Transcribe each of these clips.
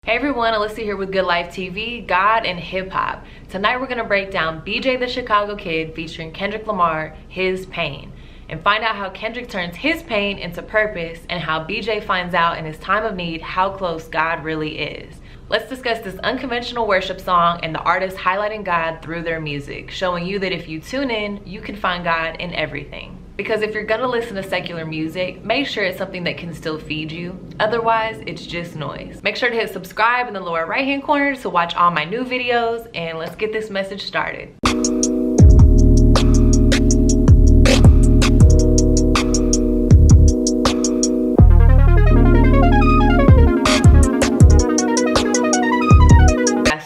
Hey everyone, Alyssa here with Good Life TV, God and Hip Hop. Tonight we're gonna break down BJ the Chicago Kid featuring Kendrick Lamar, His Pain, and find out how Kendrick turns his pain into purpose and how BJ finds out in his time of need how close God really is. Let's discuss this unconventional worship song and the artist highlighting God through their music, showing you that if you tune in, you can find God in everything. Because if you're gonna listen to secular music, make sure it's something that can still feed you. Otherwise, it's just noise. Make sure to hit subscribe in the lower right-hand corner to watch all my new videos, and let's get this message started.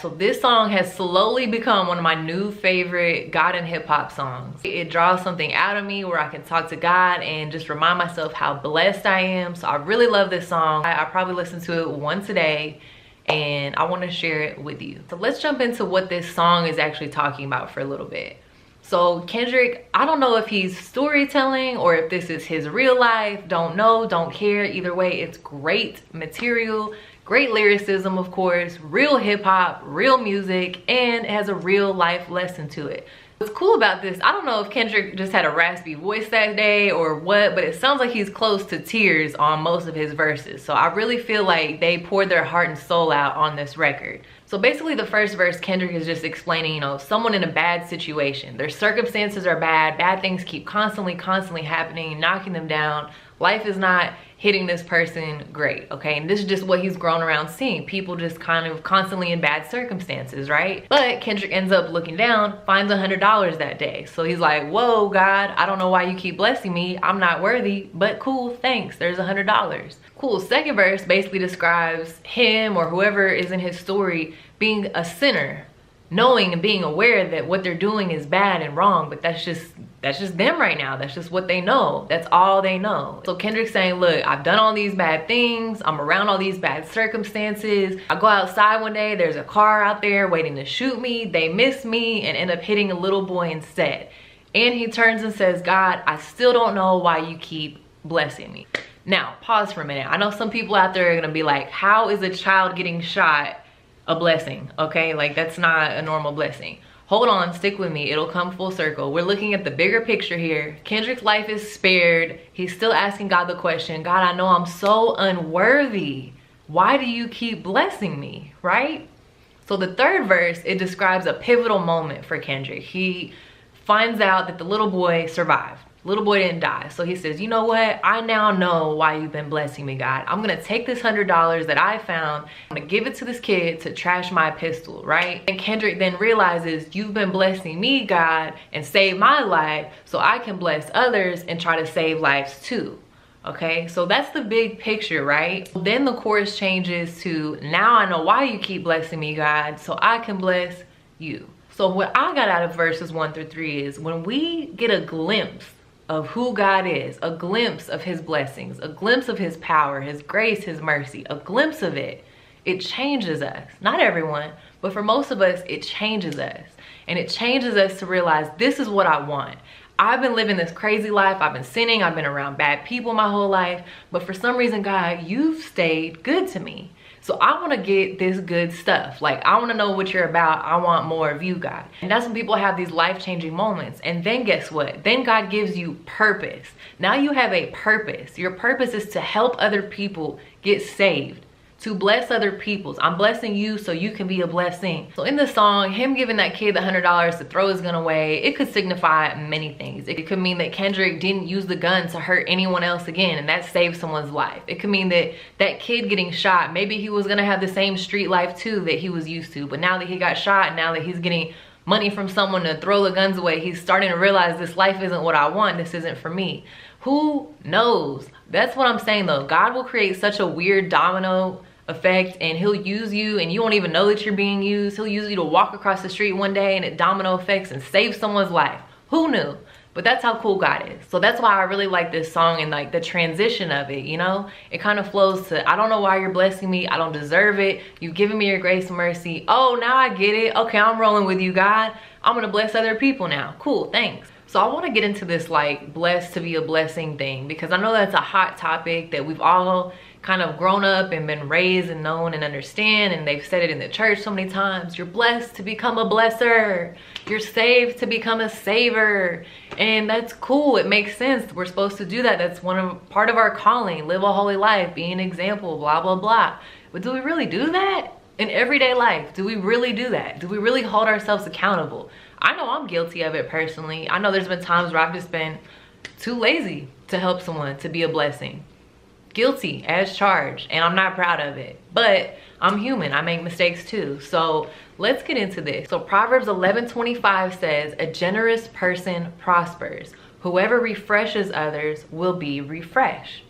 So this song has slowly become one of my new favorite God and hip hop songs. It draws something out of me where I can talk to God and just remind myself how blessed I am. So I really love this song. I probably listen to it once a day and I want to share it with you. So let's jump into what this song is actually talking about for a little bit. So Kendrick, I don't know if he's storytelling or if this is his real life. Don't know, don't care. Either way, it's great material. Great lyricism, of course, real hip hop, real music, and it has a real life lesson to it. What's cool about this, I don't know if Kendrick just had a raspy voice that day or what, but it sounds like he's close to tears on most of his verses. So I really feel like they poured their heart and soul out on this record. So basically the first verse, Kendrick is just explaining, you know, someone in a bad situation. Their circumstances are bad things keep constantly happening, knocking them down. Life is not hitting this person great, okay? And this is just what he's grown around seeing. People just kind of constantly in bad circumstances, right? But Kendrick ends up looking down, finds $100 that day. So he's like, whoa, God, I don't know why you keep blessing me. I'm not worthy, but cool, thanks, there's $100. Cool, second verse basically describes him or whoever is in his story being a sinner, knowing and being aware that what they're doing is bad and wrong, but that's just them right now. That's just what they know. That's all they know. So Kendrick's saying, look, I've done all these bad things. I'm around all these bad circumstances. I go outside one day, there's a car out there waiting to shoot me. They miss me and end up hitting a little boy instead. And he turns and says, God, I still don't know why you keep blessing me. Now, pause for a minute. I know some people out there are gonna be like, how is a child getting shot a blessing? Okay, like that's not a normal blessing. Hold on, stick with me, it'll come full circle. We're looking at the bigger picture here. Kendrick's life is spared. He's still asking God the question, God, I know I'm so unworthy. Why do you keep blessing me, right? So the third verse, it describes a pivotal moment for Kendrick. He finds out that the little boy survived. Little boy didn't die. So he says, you know what? I now know why you've been blessing me, God. I'm gonna take this $100 that I found. I'm gonna give it to this kid to trash my pistol, right? And Kendrick then realizes you've been blessing me, God, and saved my life so I can bless others and try to save lives too. Okay, so that's the big picture, right? Then the chorus changes to, now I know why you keep blessing me, God, so I can bless you. So what I got out of verses 1 through 3 is when we get a glimpse of who God is, a glimpse of his blessings, a glimpse of his power, his grace, his mercy, a glimpse of it, it changes us. Not everyone, but for most of us, it changes us. And it changes us to realize this is what I want. I've been living this crazy life. I've been sinning. I've been around bad people my whole life. But for some reason, God, you've stayed good to me. So I want to get this good stuff. Like, I want to know what you're about. I want more of you, God. And that's when people have these life-changing moments. And then guess what? Then God gives you purpose. Now you have a purpose. Your purpose is to help other people get saved, to bless other people. I'm blessing you so you can be a blessing. So in the song, him giving that kid the $100 to throw his gun away, it could signify many things. It could mean that Kendrick didn't use the gun to hurt anyone else again, and that saved someone's life. It could mean that that kid getting shot, maybe he was gonna have the same street life too that he was used to, but now that he got shot, now that he's getting money from someone to throw the guns away, he's starting to realize this life isn't what I want, this isn't for me. Who knows? That's what I'm saying though. God will create such a weird domino effect, and he'll use you and you won't even know that you're being used. He'll use you to walk across the street one day and it domino effects and save someone's life. Who knew? But that's how cool God is. So that's why I really like this song and like the transition of it, you know? It kind of flows to, I don't know why you're blessing me. I don't deserve it. You've given me your grace and mercy. Oh, now I get it. Okay, I'm rolling with you, God. I'm gonna bless other people now. Cool, thanks. So I want to get into this like blessed to be a blessing thing, because I know that's a hot topic that we've all kind of grown up and been raised and known and understand, and they've said it in the church so many times, you're blessed to become a blesser, you're saved to become a saver. And that's cool, it makes sense, we're supposed to do that. That's part of our calling, live a holy life, be an example, blah blah blah. But do we really do that in everyday life? Do we really do that? Do we really hold ourselves accountable? I know I'm guilty of it personally. I know there's been times where I've just been too lazy to help someone, to be a blessing. Guilty as charged, and I'm not proud of it, but I'm human, I make mistakes too. So let's get into this. So Proverbs 11:25 says, a generous person prospers, whoever refreshes others will be refreshed.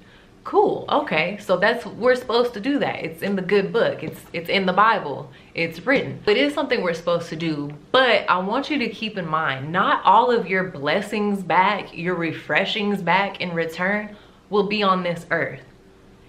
Cool, okay, so we're supposed to do that. It's in the good book, it's in the Bible, it's written. It is something we're supposed to do, but I want you to keep in mind, not all of your blessings back, your refreshings back in return will be on this earth.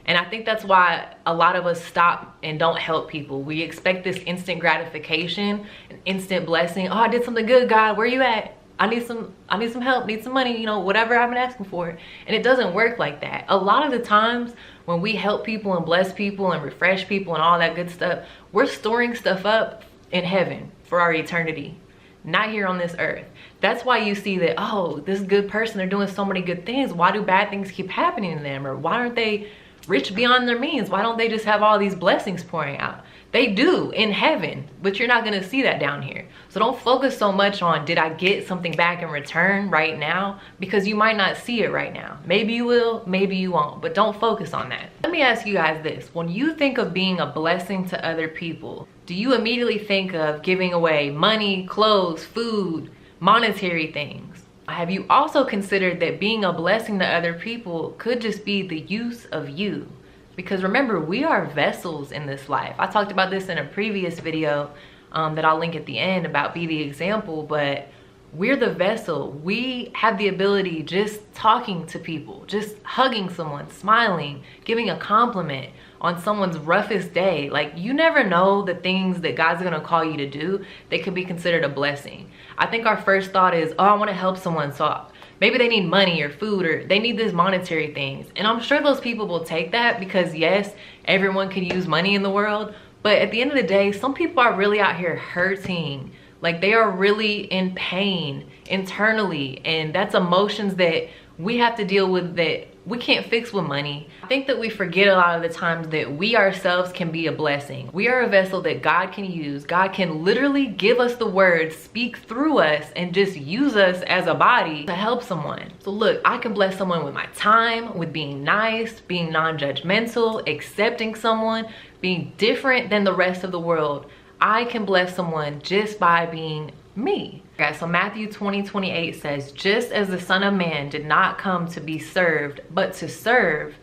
And I think that's why a lot of us stop and don't help people. We expect this instant gratification, an instant blessing. Oh, I did something good, God, where you at? I need some help, need some money, you know, whatever I've been asking for. And it doesn't work like that. A lot of the times when we help people and bless people and refresh people and all that good stuff, we're storing stuff up in heaven for our eternity, not here on this earth. That's why you see that, oh, this good person, they're doing so many good things. Why do bad things keep happening to them? Or why aren't they rich beyond their means? Why don't they just have all these blessings pouring out? They do in heaven, but you're not gonna see that down here. So don't focus so much on, did I get something back in return right now? Because you might not see it right now. Maybe you will, maybe you won't, but don't focus on that. Let me ask you guys this. When you think of being a blessing to other people, do you immediately think of giving away money, clothes, food, monetary things? Have you also considered that being a blessing to other people could just be the use of you? Because remember, we are vessels in this life. I talked about this in a previous video that I'll link at the end about be the example, but we're the vessel. We have the ability just talking to people, just hugging someone, smiling, giving a compliment on someone's roughest day. Like, you never know the things that God's gonna call you to do that could be considered a blessing. I think our first thought is, oh, I wanna help someone, so maybe they need money or food, or they need these monetary things. And I'm sure those people will take that because yes, everyone can use money in the world. But at the end of the day, some people are really out here hurting. Like, they are really in pain internally. And that's emotions that we have to deal with that we can't fix with money. I think that we forget a lot of the times that we ourselves can be a blessing. We are a vessel that God can use. God can literally give us the words, speak through us, and just use us as a body to help someone. So look, I can bless someone with my time, with being nice, being non-judgmental, accepting someone, being different than the rest of the world. I can bless someone just by being me. Guys, so Matthew 20:28 says, just as the Son of Man did not come to be served, but to serve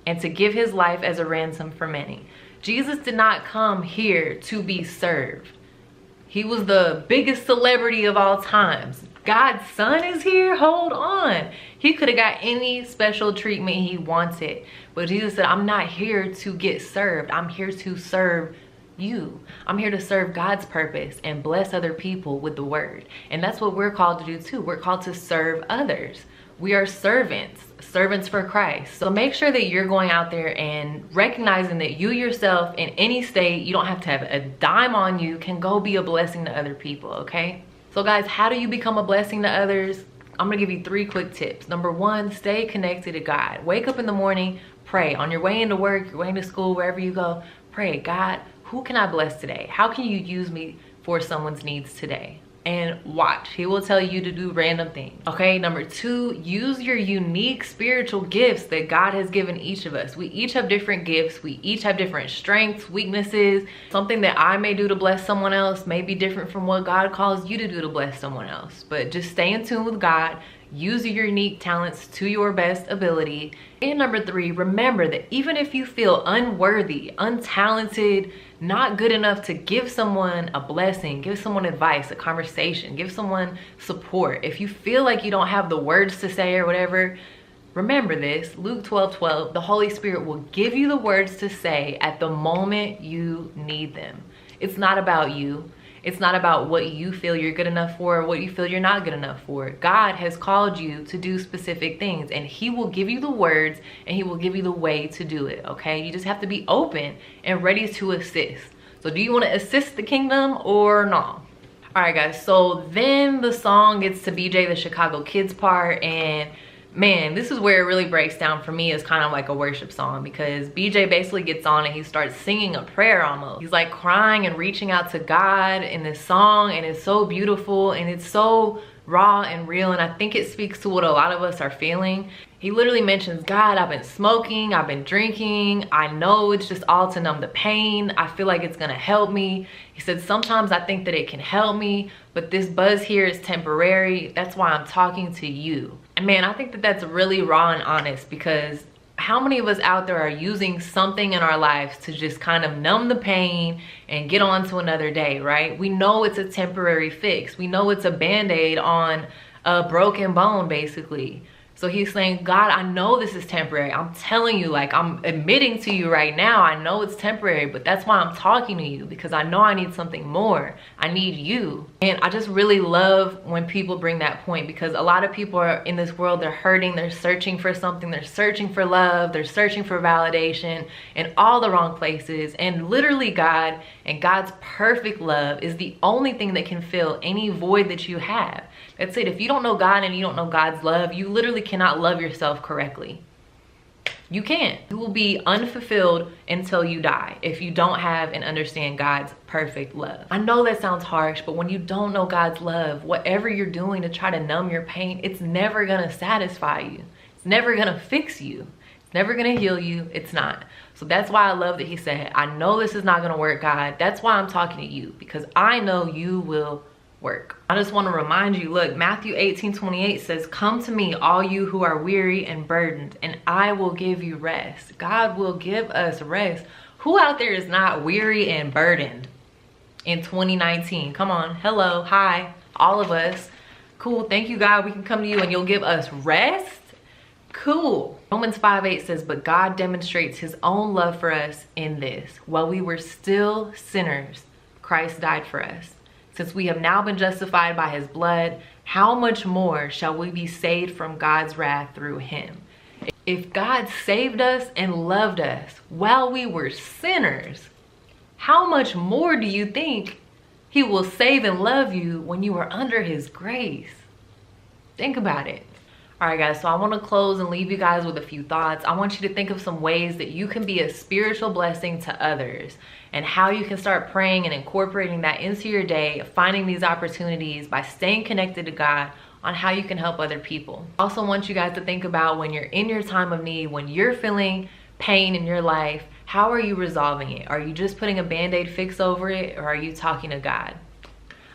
and to give his life as a ransom for many. Jesus did not come here to be served. He was the biggest celebrity of all times. God's son is here, hold on. He could have got any special treatment he wanted. But Jesus said, I'm not here to get served. I'm here to serve you. I'm here to serve God's purpose and bless other people with the word. And that's what we're called to do too. We're called to serve others. We are servants for Christ. So make sure that you're going out there and recognizing that you yourself in any state, you don't have to have a dime on you, can go be a blessing to other people, okay? So guys, how do you become a blessing to others? I'm gonna give you 3 quick tips. Number 1, stay connected to God. Wake up in the morning, pray. On your way into work, your way into school, wherever you go, pray, God, who can I bless today? How can you use me for someone's needs today? And watch, he will tell you to do random things. Okay, number 2, use your unique spiritual gifts that God has given each of us. We each have different gifts. We each have different strengths, weaknesses. Something that I may do to bless someone else may be different from what God calls you to do to bless someone else. But just stay in tune with God. Use your unique talents to your best ability. And number 3, remember that even if you feel unworthy, untalented, not good enough to give someone a blessing, give someone advice, a conversation, give someone support, if you feel like you don't have the words to say or whatever, remember this, Luke 12:12, the Holy Spirit will give you the words to say at the moment you need them. It's not about you. It's not about what you feel you're good enough for or what you feel you're not good enough for. God has called you to do specific things, and he will give you the words and he will give you the way to do it, okay? You just have to be open and ready to assist. So do you want to assist the kingdom or no? All right, guys, so then the song gets to BJ the Chicago Kids part, and man, this is where it really breaks down for me as kind of like a worship song, because BJ basically gets on and he starts singing a prayer almost. He's like crying and reaching out to God in this song, and it's so beautiful and it's so raw and real, and I think it speaks to what a lot of us are feeling. He literally mentions, God, I've been smoking, I've been drinking, I know it's just all to numb the pain, I feel like it's gonna help me. He said, sometimes I think that it can help me, but this buzz here is temporary, that's why I'm talking to you. And man, I think that that's really raw and honest, because how many of us out there are using something in our lives to just kind of numb the pain and get on to another day, right? We know it's a temporary fix. We know it's a band-aid on a broken bone, basically. So he's saying, God, I know this is temporary. I'm telling you, like, I'm admitting to you right now, I know it's temporary, but that's why I'm talking to you, because I know I need something more. I need you. And I just really love when people bring that point, because a lot of people are in this world, they're hurting, they're searching for something, they're searching for love, they're searching for validation in all the wrong places. And literally God and God's perfect love is the only thing that can fill any void that you have. That's it. If you don't know God and you don't know God's love, you literally cannot love yourself correctly. You can't. You will be unfulfilled until you die if you don't have and understand God's perfect love. I know that sounds harsh, but when you don't know God's love, whatever you're doing to try to numb your pain, it's never gonna satisfy you. It's never gonna fix you. It's never gonna heal you. It's not. So that's why I love that he said, I know this is not gonna work, God. That's why I'm talking to you, because I know you will work. I just want to remind you, look, Matthew 18:28 says, come to me, all you who are weary and burdened, and I will give you rest. God will give us rest. Who out there is not weary and burdened in 2019? Come on. Hello. Hi. All of us. Cool. Thank you, God. We can come to you and you'll give us rest. Cool. Romans 5:8 says, but God demonstrates his own love for us in this. While we were still sinners, Christ died for us. Since we have now been justified by his blood, how much more shall we be saved from God's wrath through him? If God saved us and loved us while we were sinners, how much more do you think he will save and love you when you are under his grace? Think about it. All right, guys, so I want to close and leave you guys with a few thoughts. I want you to think of some ways that you can be a spiritual blessing to others, and how you can start praying and incorporating that into your day, finding these opportunities by staying connected to God on how you can help other people. I also want you guys to think about when you're in your time of need, when you're feeling pain in your life, how are you resolving it? Are you just putting a band-aid fix over it, or are you talking to God?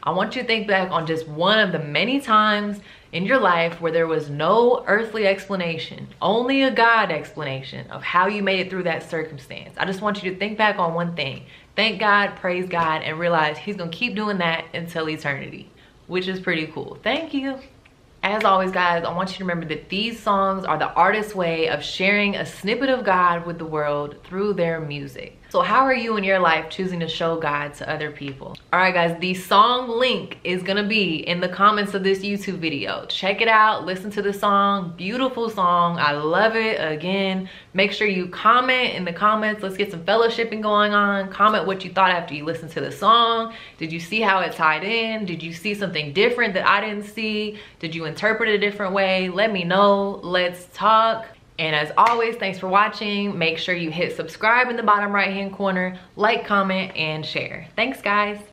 I want you to think back on just one of the many times in your life where there was no earthly explanation, only a God explanation of how you made it through that circumstance. I just want you to think back on one thing. Thank God, praise God, and realize he's gonna keep doing that until eternity, which is pretty cool. Thank you. As always, guys, I want you to remember that these songs are the artist's way of sharing a snippet of God with the world through their music. So how are you in your life choosing to show God to other people? All right, guys, the song link is gonna be in the comments of this YouTube video. Check it out, listen to the song. Beautiful song, I love it. Again, make sure you comment in the comments. Let's get some fellowshipping going on. Comment what you thought after you listened to the song. Did you see how it tied in? Did you see something different that I didn't see? Did you interpret it a different way? Let me know, let's talk. And as always, thanks for watching. Make sure you hit subscribe in the bottom right hand corner, like, comment, and share. Thanks, guys.